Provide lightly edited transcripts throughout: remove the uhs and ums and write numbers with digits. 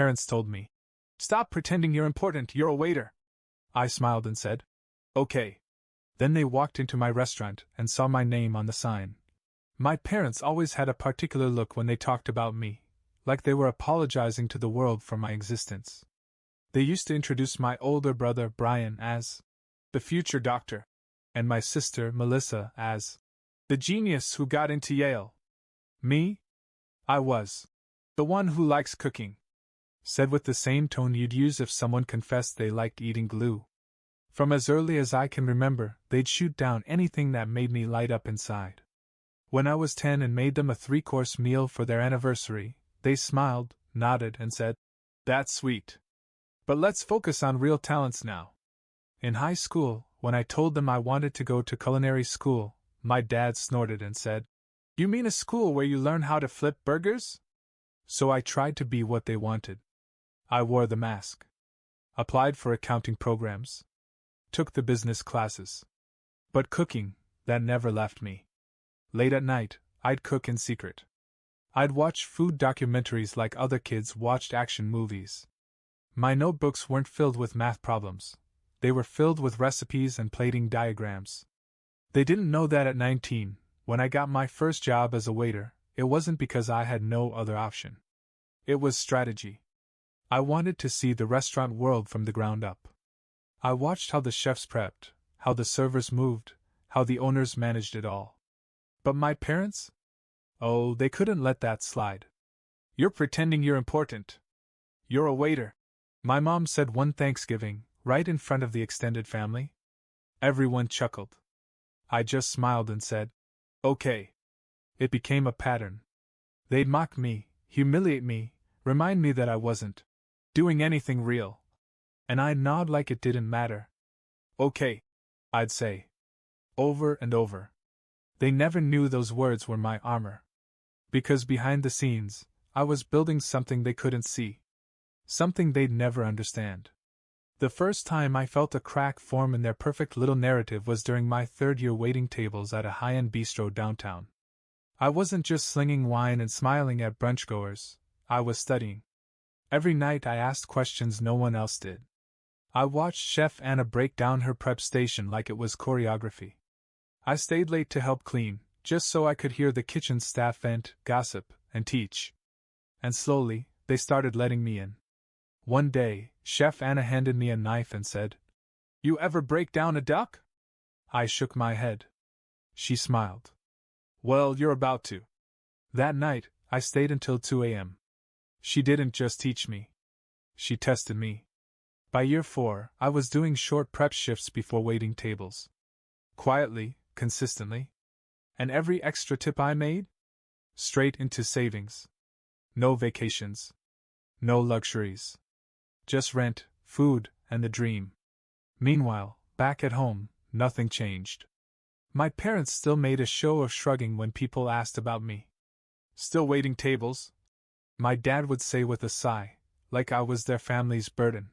parents told me. "Stop pretending you're important, you're a waiter." I smiled and said, "Okay." Then they walked into my restaurant and saw my name on the sign. My parents always had a particular look when they talked about me, like they were apologizing to the world for my existence. They used to introduce my older brother Brian as the future doctor, and my sister Melissa as the genius who got into Yale. Me? I was the one who likes cooking. Said with the same tone you'd use if someone confessed they liked eating glue. From as early as I can remember, they'd shoot down anything that made me light up inside. When I was 10 and made them a 3-course meal for their anniversary, they smiled, nodded, and said, "That's sweet. But let's focus on real talents now." In high school, when I told them I wanted to go to culinary school, my dad snorted and said, "You mean a school where you learn how to flip burgers?" So I tried to be what they wanted. I wore the mask. Applied for accounting programs. Took the business classes. But cooking, that never left me. Late at night, I'd cook in secret. I'd watch food documentaries like other kids watched action movies. My notebooks weren't filled with math problems. They were filled with recipes and plating diagrams. They didn't know that at 19, when I got my first job as a waiter, it wasn't because I had no other option. It was strategy. I wanted to see the restaurant world from the ground up. I watched how the chefs prepped, how the servers moved, how the owners managed it all. But my parents? Oh, they couldn't let that slide. "You're pretending you're important. You're a waiter," my mom said one Thanksgiving, right in front of the extended family. Everyone chuckled. I just smiled and said, "Okay." It became a pattern. They'd mock me, humiliate me, remind me that I wasn't doing anything real. And I'd nod like it didn't matter. "Okay," I'd say. Over and over. They never knew those words were my armor. Because behind the scenes, I was building something they couldn't see. Something they'd never understand. The first time I felt a crack form in their perfect little narrative was during my 3rd year waiting tables at a high-end bistro downtown. I wasn't just slinging wine and smiling at brunchgoers, I was studying. Every night I asked questions no one else did. I watched Chef Anna break down her prep station like it was choreography. I stayed late to help clean, just so I could hear the kitchen staff vent, gossip, and teach. And slowly, they started letting me in. One day, Chef Anna handed me a knife and said, "You ever break down a duck?" I shook my head. She smiled. "Well, you're about to." That night, I stayed until 2 a.m. She didn't just teach me. She tested me. By year 4, I was doing short prep shifts before waiting tables. Quietly, consistently. And every extra tip I made? Straight into savings. No vacations. No luxuries. Just rent, food, and the dream. Meanwhile, back at home, nothing changed. My parents still made a show of shrugging when people asked about me. "Still waiting tables?" my dad would say with a sigh, like I was their family's burden.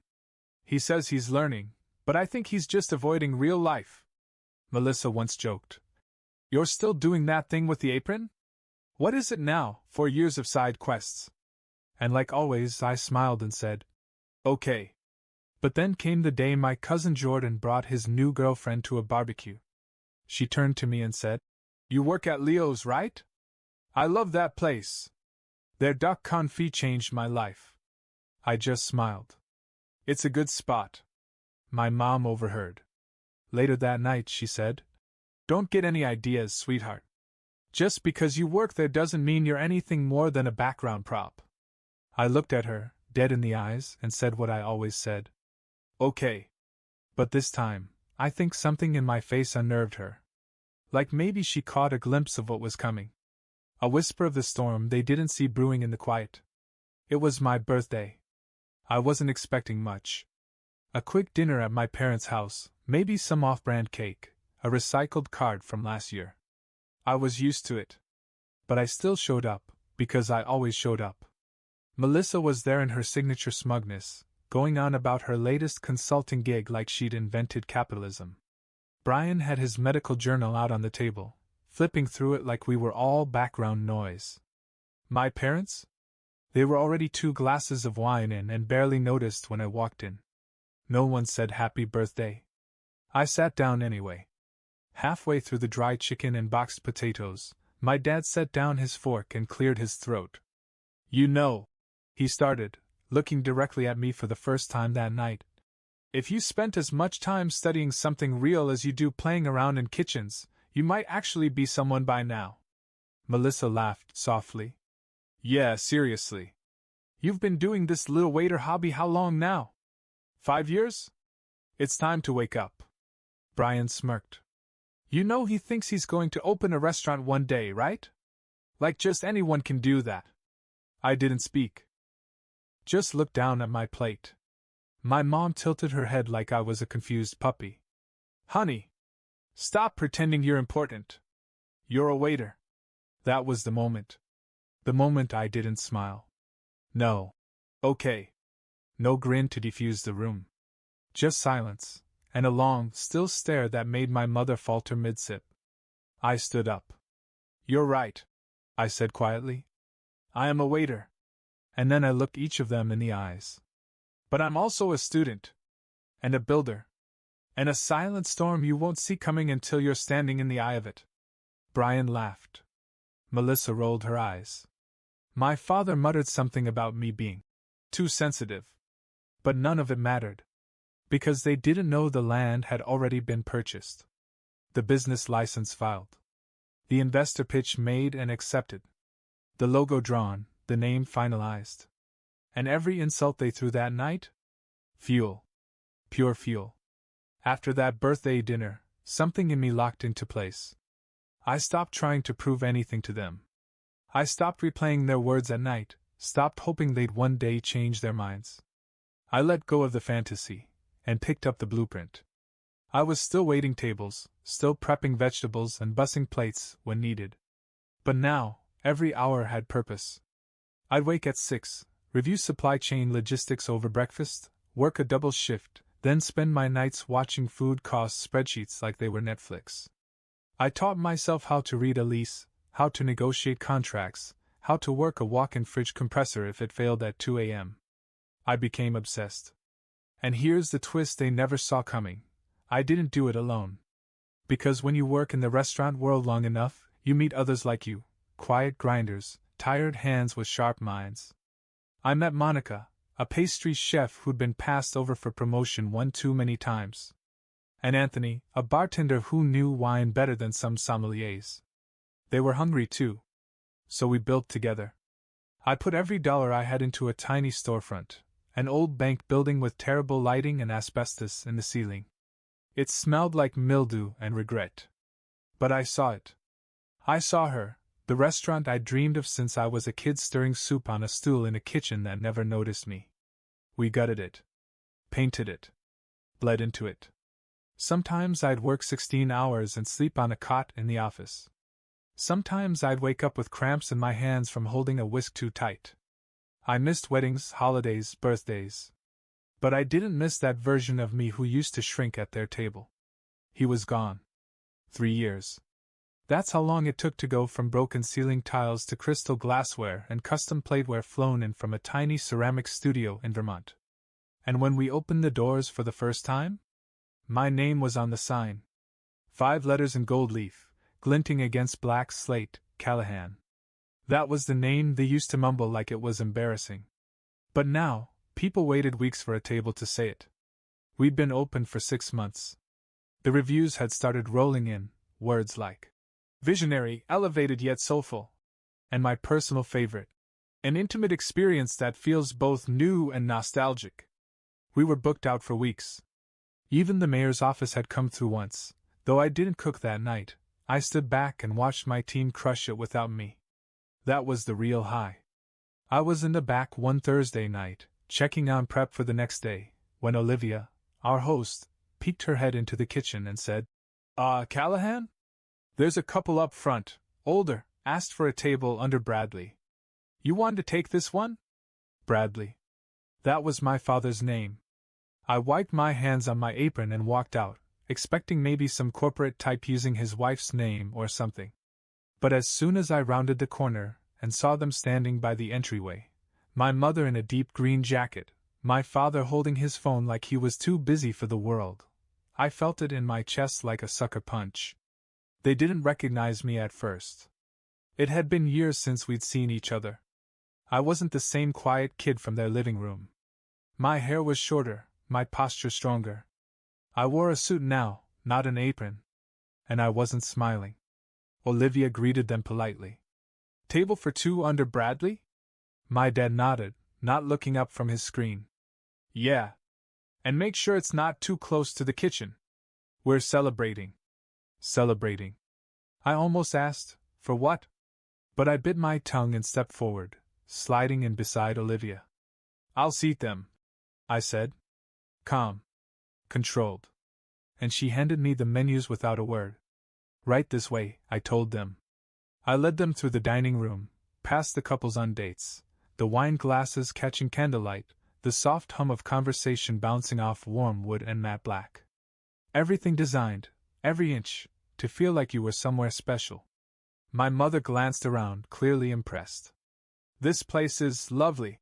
"He says he's learning, but I think he's just avoiding real life," Melissa once joked. "You're still doing that thing with the apron? What is it now, 4 years of side quests?" And like always, I smiled and said, "Okay." But then came the day my cousin Jordan brought his new girlfriend to a barbecue. She turned to me and said, "You work at Leo's, right? I love that place. Their duck confit changed my life." I just smiled. "It's a good spot." My mom overheard. Later that night, she said, "Don't get any ideas, sweetheart. Just because you work there doesn't mean you're anything more than a background prop." I looked at her, dead in the eyes, and said what I always said. "Okay." But this time, I think something in my face unnerved her. Like maybe she caught a glimpse of what was coming. A whisper of the storm they didn't see brewing in the quiet. It was my birthday. I wasn't expecting much. A quick dinner at my parents' house, maybe some off-brand cake, a recycled card from last year. I was used to it. But I still showed up, because I always showed up. Melissa was there in her signature smugness, going on about her latest consulting gig like she'd invented capitalism. Brian had his medical journal out on the table, flipping through it like we were all background noise. My parents? They were already 2 glasses of wine in and barely noticed when I walked in. No one said happy birthday. I sat down anyway. Halfway through the dry chicken and boxed potatoes, my dad set down his fork and cleared his throat. You know, he started, looking directly at me for the first time that night. If you spent as much time studying something real as you do playing around in kitchens, you might actually be someone by now. Melissa laughed softly. Yeah, seriously. You've been doing this little waiter hobby how long now? 5 years? It's time to wake up. Brian smirked. You know he thinks he's going to open a restaurant one day, right? Like just anyone can do that. I didn't speak. Just looked down at my plate. My mom tilted her head like I was a confused puppy. Honey, stop pretending you're important. You're a waiter. That was the moment. The moment I didn't smile. No. Okay. No grin to defuse the room. Just silence, and a long, still stare that made my mother falter mid-sip. I stood up. You're right, I said quietly. I am a waiter. And then I looked each of them in the eyes. But I'm also a student. And a builder. And a silent storm you won't see coming until you're standing in the eye of it. Brian laughed. Melissa rolled her eyes. My father muttered something about me being too sensitive. But none of it mattered. Because they didn't know the land had already been purchased. The business license filed. The investor pitch made and accepted. The logo drawn, the name finalized. And every insult they threw that night? Fuel. Pure fuel. After that birthday dinner, something in me locked into place. I stopped trying to prove anything to them. I stopped replaying their words at night, stopped hoping they'd one day change their minds. I let go of the fantasy, and picked up the blueprint. I was still waiting tables, still prepping vegetables and bussing plates when needed. But now, every hour had purpose. I'd wake at 6, review supply chain logistics over breakfast, work a double shift, then spend my nights watching food cost spreadsheets like they were Netflix. I taught myself how to read a lease, how to negotiate contracts, how to work a walk-in fridge compressor if it failed at 2 a.m. I became obsessed. And here's the twist they never saw coming. I didn't do it alone. Because when you work in the restaurant world long enough, you meet others like you, quiet grinders, tired hands with sharp minds. I met Monica, a pastry chef who'd been passed over for promotion one too many times. And Anthony, a bartender who knew wine better than some sommeliers. They were hungry too. So we built together. I put every dollar I had into a tiny storefront, an old bank building with terrible lighting and asbestos in the ceiling. It smelled like mildew and regret. But I saw it. I saw her, the restaurant I'd dreamed of since I was a kid, stirring soup on a stool in a kitchen that never noticed me. We gutted it. Painted it. Bled into it. Sometimes I'd work 16 hours and sleep on a cot in the office. Sometimes I'd wake up with cramps in my hands from holding a whisk too tight. I missed weddings, holidays, birthdays. But I didn't miss that version of me who used to shrink at their table. He was gone. 3 years. That's how long it took to go from broken ceiling tiles to crystal glassware and custom plateware flown in from a tiny ceramic studio in Vermont. And when we opened the doors for the first time? My name was on the sign. 5 letters in gold leaf, glinting against black slate, Callahan. That was the name they used to mumble like it was embarrassing. But now, people waited weeks for a table to say it. We'd been open for 6 months. The reviews had started rolling in, words like visionary, elevated yet soulful. And my personal favorite, an intimate experience that feels both new and nostalgic. We were booked out for weeks. Even the mayor's office had come through once. Though I didn't cook that night, I stood back and watched my team crush it without me. That was the real high. I was in the back one Thursday night, checking on prep for the next day, when Olivia, our host, peeked her head into the kitchen and said, Callahan? There's a couple up front, older, asked for a table under Bradley. You want to take this one? Bradley. That was my father's name. I wiped my hands on my apron and walked out, expecting maybe some corporate type using his wife's name or something. But as soon as I rounded the corner and saw them standing by the entryway, My mother in a deep green jacket, my father holding his phone like he was too busy for the world. I felt it in my chest like a sucker punch. They didn't recognize me at first. It had been years since we'd seen each other. I wasn't the same quiet kid from their living room. My hair was shorter, my posture stronger. I wore a suit now, not an apron. And I wasn't smiling. Olivia greeted them politely. Table for two under Bradley? My dad nodded, not looking up from his screen. Yeah. And make sure it's not too close to the kitchen. We're celebrating. Celebrating. I almost asked, for what? But I bit my tongue and stepped forward, sliding in beside Olivia. I'll seat them, I said. Calm. Controlled. And she handed me the menus without a word. Right this way, I told them. I led them through the dining room, past the couples on dates, the wine glasses catching candlelight, the soft hum of conversation bouncing off warm wood and matte black. Everything designed, every inch, to feel like you were somewhere special. My mother glanced around, clearly impressed. This place is lovely,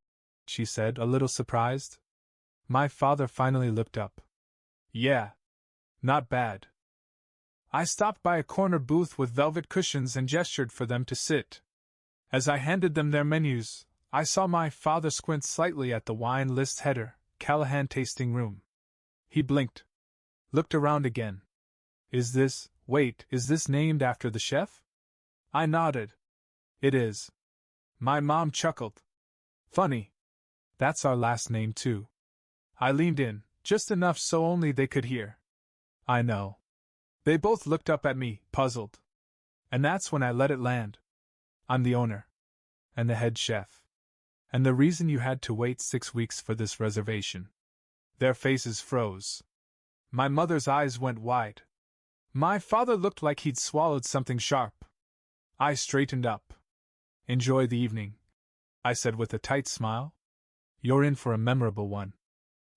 she said, a little surprised. My father finally looked up. Yeah. Not bad. I stopped by a corner booth with velvet cushions and gestured for them to sit. As I handed them their menus, I saw my father squint slightly at the wine list header, Callahan Tasting Room. He blinked. Looked around again. Is this named after the chef? I nodded. It is. My mom chuckled. Funny. That's our last name too. I leaned in, just enough so only they could hear. I know. They both looked up at me, puzzled. And that's when I let it land. I'm the owner. And the head chef. And the reason you had to wait 6 weeks for this reservation. Their faces froze. My mother's eyes went wide. My father looked like he'd swallowed something sharp. I straightened up. Enjoy the evening, I said with a tight smile. You're in for a memorable one.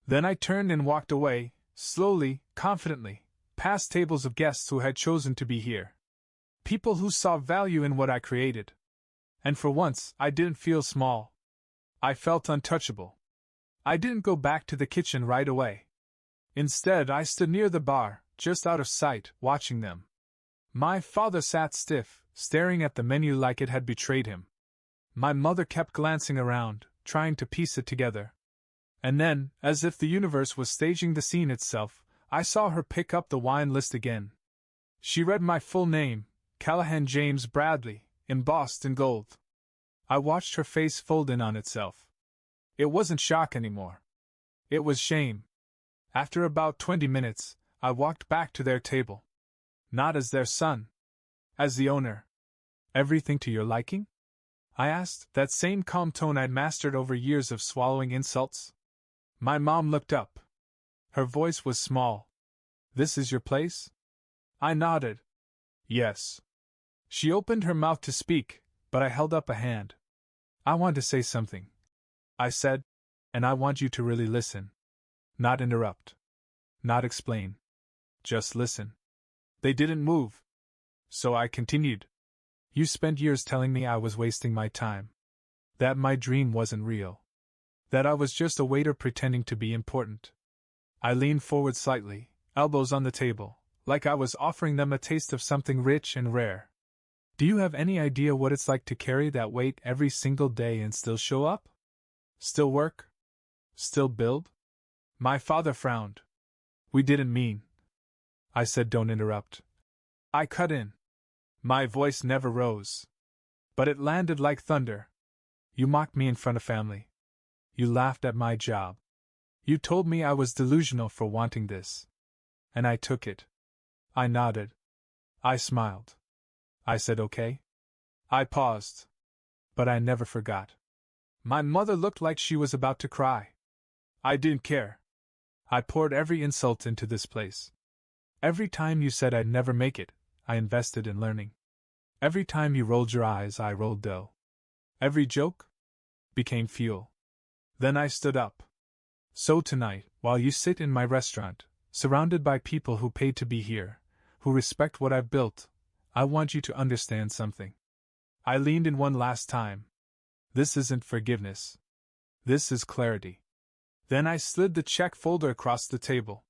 Then I turned and walked away, slowly, confidently, past tables of guests who had chosen to be here. People who saw value in what I created. And for once, I didn't feel small. I felt untouchable. I didn't go back to the kitchen right away. Instead, I stood near the bar, just out of sight, watching them. My father sat stiff, staring at the menu like it had betrayed him. My mother kept glancing around, trying to piece it together. And then, as if the universe was staging the scene itself, I saw her pick up the wine list again. She read my full name, Callahan James Bradley, embossed in gold. I watched her face fold in on itself. It wasn't shock anymore. It was shame. After about 20 minutes, I walked back to their table. Not as their son. As the owner. Everything to your liking? I asked, that same calm tone I'd mastered over years of swallowing insults. My mom looked up. Her voice was small. This is your place? I nodded. Yes. She opened her mouth to speak, but I held up a hand. I want to say something, I said, and I want you to really listen. Not interrupt. Not explain. Just listen. They didn't move. So I continued. You spent years telling me I was wasting my time. That my dream wasn't real. That I was just a waiter pretending to be important. I leaned forward slightly, elbows on the table, like I was offering them a taste of something rich and rare. Do you have any idea what it's like to carry that weight every single day and still show up? Still work? Still build? My father frowned. We didn't mean. I said, don't interrupt. I cut in. My voice never rose. But it landed like thunder. You mocked me in front of family. You laughed at my job. You told me I was delusional for wanting this. And I took it. I nodded. I smiled. I said okay. I paused. But I never forgot. My mother looked like she was about to cry. I didn't care. I poured every insult into this place. Every time you said I'd never make it, I invested in learning. Every time you rolled your eyes, I rolled dough. Every joke became fuel. Then I stood up. So tonight, while you sit in my restaurant, surrounded by people who paid to be here, who respect what I've built, I want you to understand something. I leaned in one last time. This isn't forgiveness. This is clarity. Then I slid the check folder across the table.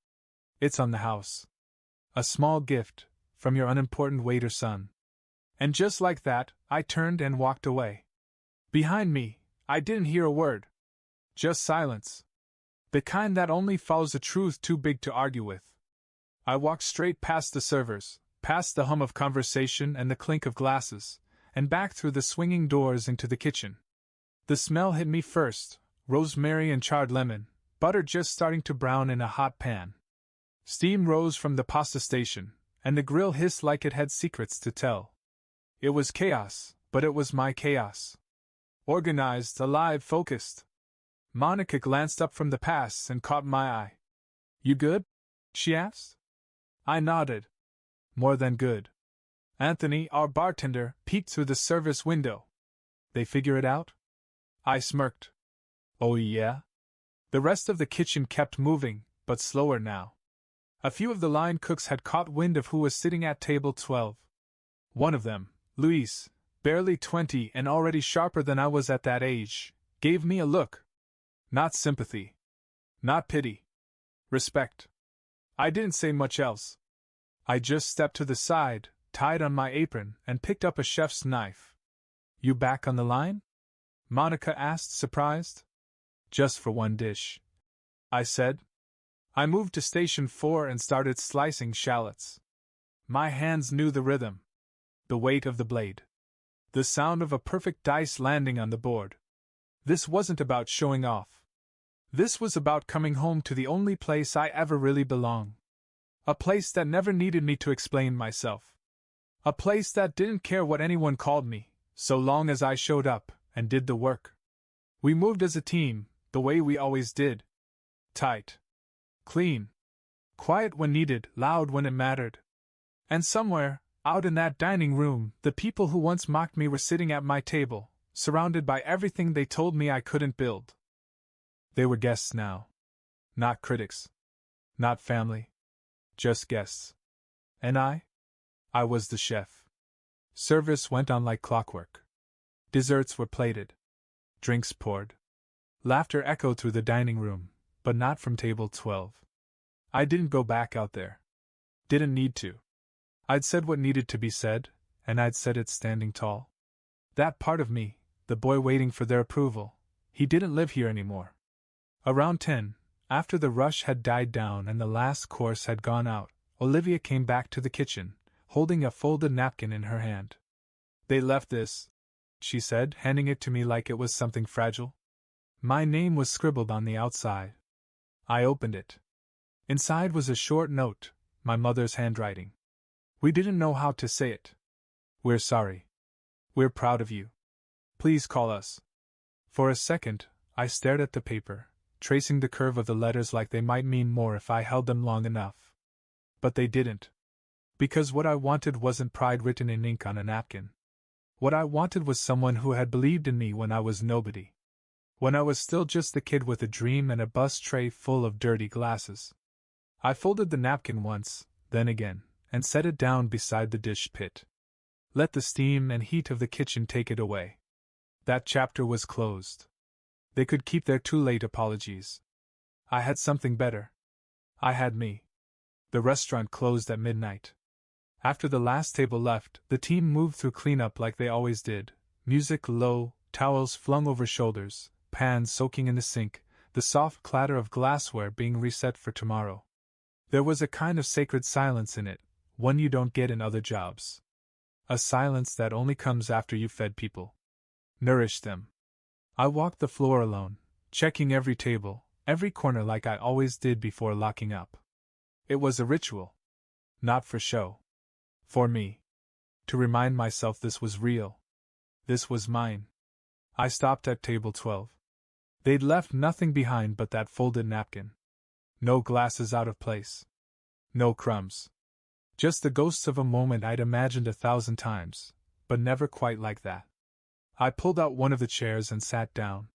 It's on the house. A small gift, from your unimportant waiter son. And just like that, I turned and walked away. Behind me, I didn't hear a word. Just silence. The kind that only follows a truth too big to argue with. I walked straight past the servers, past the hum of conversation and the clink of glasses, and back through the swinging doors into the kitchen. The smell hit me first, rosemary and charred lemon, butter just starting to brown in a hot pan. Steam rose from the pasta station, and the grill hissed like it had secrets to tell. It was chaos, but it was my chaos. Organized, alive, focused. Monica glanced up from the pass and caught my eye. You good? She asked. I nodded. More than good. Anthony, our bartender, peeked through the service window. They figure it out? I smirked. Oh yeah? The rest of the kitchen kept moving, but slower now. A few of the line cooks had caught wind of who was sitting at table 12. One of them, Luis, barely 20 and already sharper than I was at that age, gave me a look. Not sympathy. Not pity. Respect. I didn't say much else. I just stepped to the side, tied on my apron, and picked up a chef's knife. You back on the line? Monica asked, surprised. Just for one dish, I said. I moved to station 4 and started slicing shallots. My hands knew the rhythm. The weight of the blade. The sound of a perfect dice landing on the board. This wasn't about showing off. This was about coming home to the only place I ever really belong. A place that never needed me to explain myself. A place that didn't care what anyone called me, so long as I showed up and did the work. We moved as a team, the way we always did. Tight. Clean. Quiet when needed, loud when it mattered. And somewhere, out in that dining room, the people who once mocked me were sitting at my table, surrounded by everything they told me I couldn't build. They were guests now. Not critics. Not family. Just guests. And I was the chef. Service went on like clockwork. Desserts were plated. Drinks poured. Laughter echoed through the dining room, but not from table 12. I didn't go back out there. Didn't need to. I'd said what needed to be said, and I'd said it standing tall. That part of me, the boy waiting for their approval, he didn't live here anymore. Around 10, after the rush had died down and the last course had gone out, Olivia came back to the kitchen, holding a folded napkin in her hand. They left this, she said, handing it to me like it was something fragile. My name was scribbled on the outside. I opened it. Inside was a short note, my mother's handwriting. We didn't know how to say it. We're sorry. We're proud of you. Please call us. For a second, I stared at the paper, tracing the curve of the letters like they might mean more if I held them long enough. But they didn't. Because what I wanted wasn't pride written in ink on a napkin. What I wanted was someone who had believed in me when I was nobody. When I was still just the kid with a dream and a bus tray full of dirty glasses. I folded the napkin once, then again, and set it down beside the dish pit. Let the steam and heat of the kitchen take it away. That chapter was closed. They could keep their too late apologies. I had something better. I had me. The restaurant closed at midnight. After the last table left, the team moved through cleanup like they always did, music low, towels flung over shoulders, pans soaking in the sink, the soft clatter of glassware being reset for tomorrow. There was a kind of sacred silence in it, one you don't get in other jobs. A silence that only comes after you've fed people. Nourished them. I walked the floor alone, checking every table, every corner like I always did before locking up. It was a ritual. Not for show. For me. To remind myself this was real. This was mine. I stopped at table 12. They'd left nothing behind but that folded napkin. No glasses out of place. No crumbs. Just the ghosts of a moment I'd imagined 1,000 times, but never quite like that. I pulled out one of the chairs and sat down.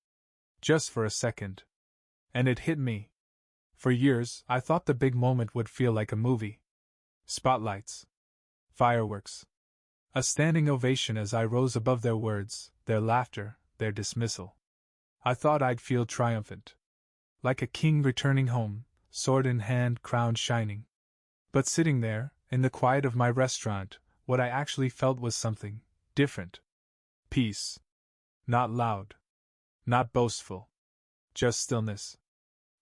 Just for a second. And it hit me. For years, I thought the big moment would feel like a movie. Spotlights. Fireworks. A standing ovation as I rose above their words, their laughter, their dismissal. I thought I'd feel triumphant. Like a king returning home, sword in hand, crown shining. But sitting there, in the quiet of my restaurant, what I actually felt was something different. Peace. Not loud. Not boastful. Just stillness.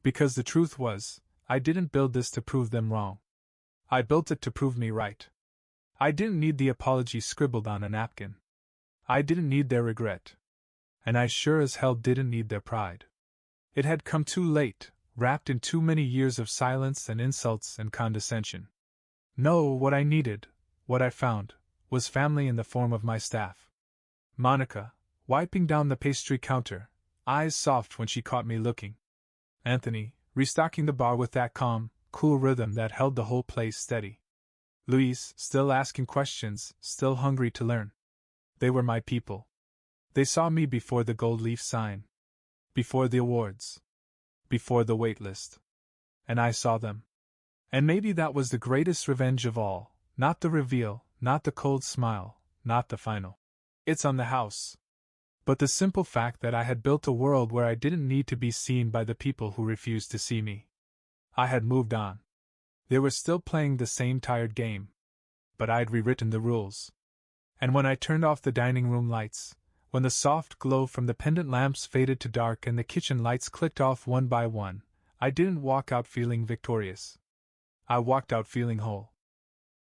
Because the truth was, I didn't build this to prove them wrong. I built it to prove me right. I didn't need the apology scribbled on a napkin. I didn't need their regret. And I sure as hell didn't need their pride. It had come too late, wrapped in too many years of silence and insults and condescension. No, what I needed, what I found, was family in the form of my staff. Monica, wiping down the pastry counter, eyes soft when she caught me looking. Anthony, restocking the bar with that calm, cool rhythm that held the whole place steady. Louise, still asking questions, still hungry to learn. They were my people. They saw me before the gold leaf sign. Before the awards. Before the wait list. And I saw them. And maybe that was the greatest revenge of all, not the reveal, not the cold smile, not the final "It's on the house." But the simple fact that I had built a world where I didn't need to be seen by the people who refused to see me. I had moved on. They were still playing the same tired game. But I'd rewritten the rules. And when I turned off the dining room lights, when the soft glow from the pendant lamps faded to dark and the kitchen lights clicked off one by one, I didn't walk out feeling victorious. I walked out feeling whole.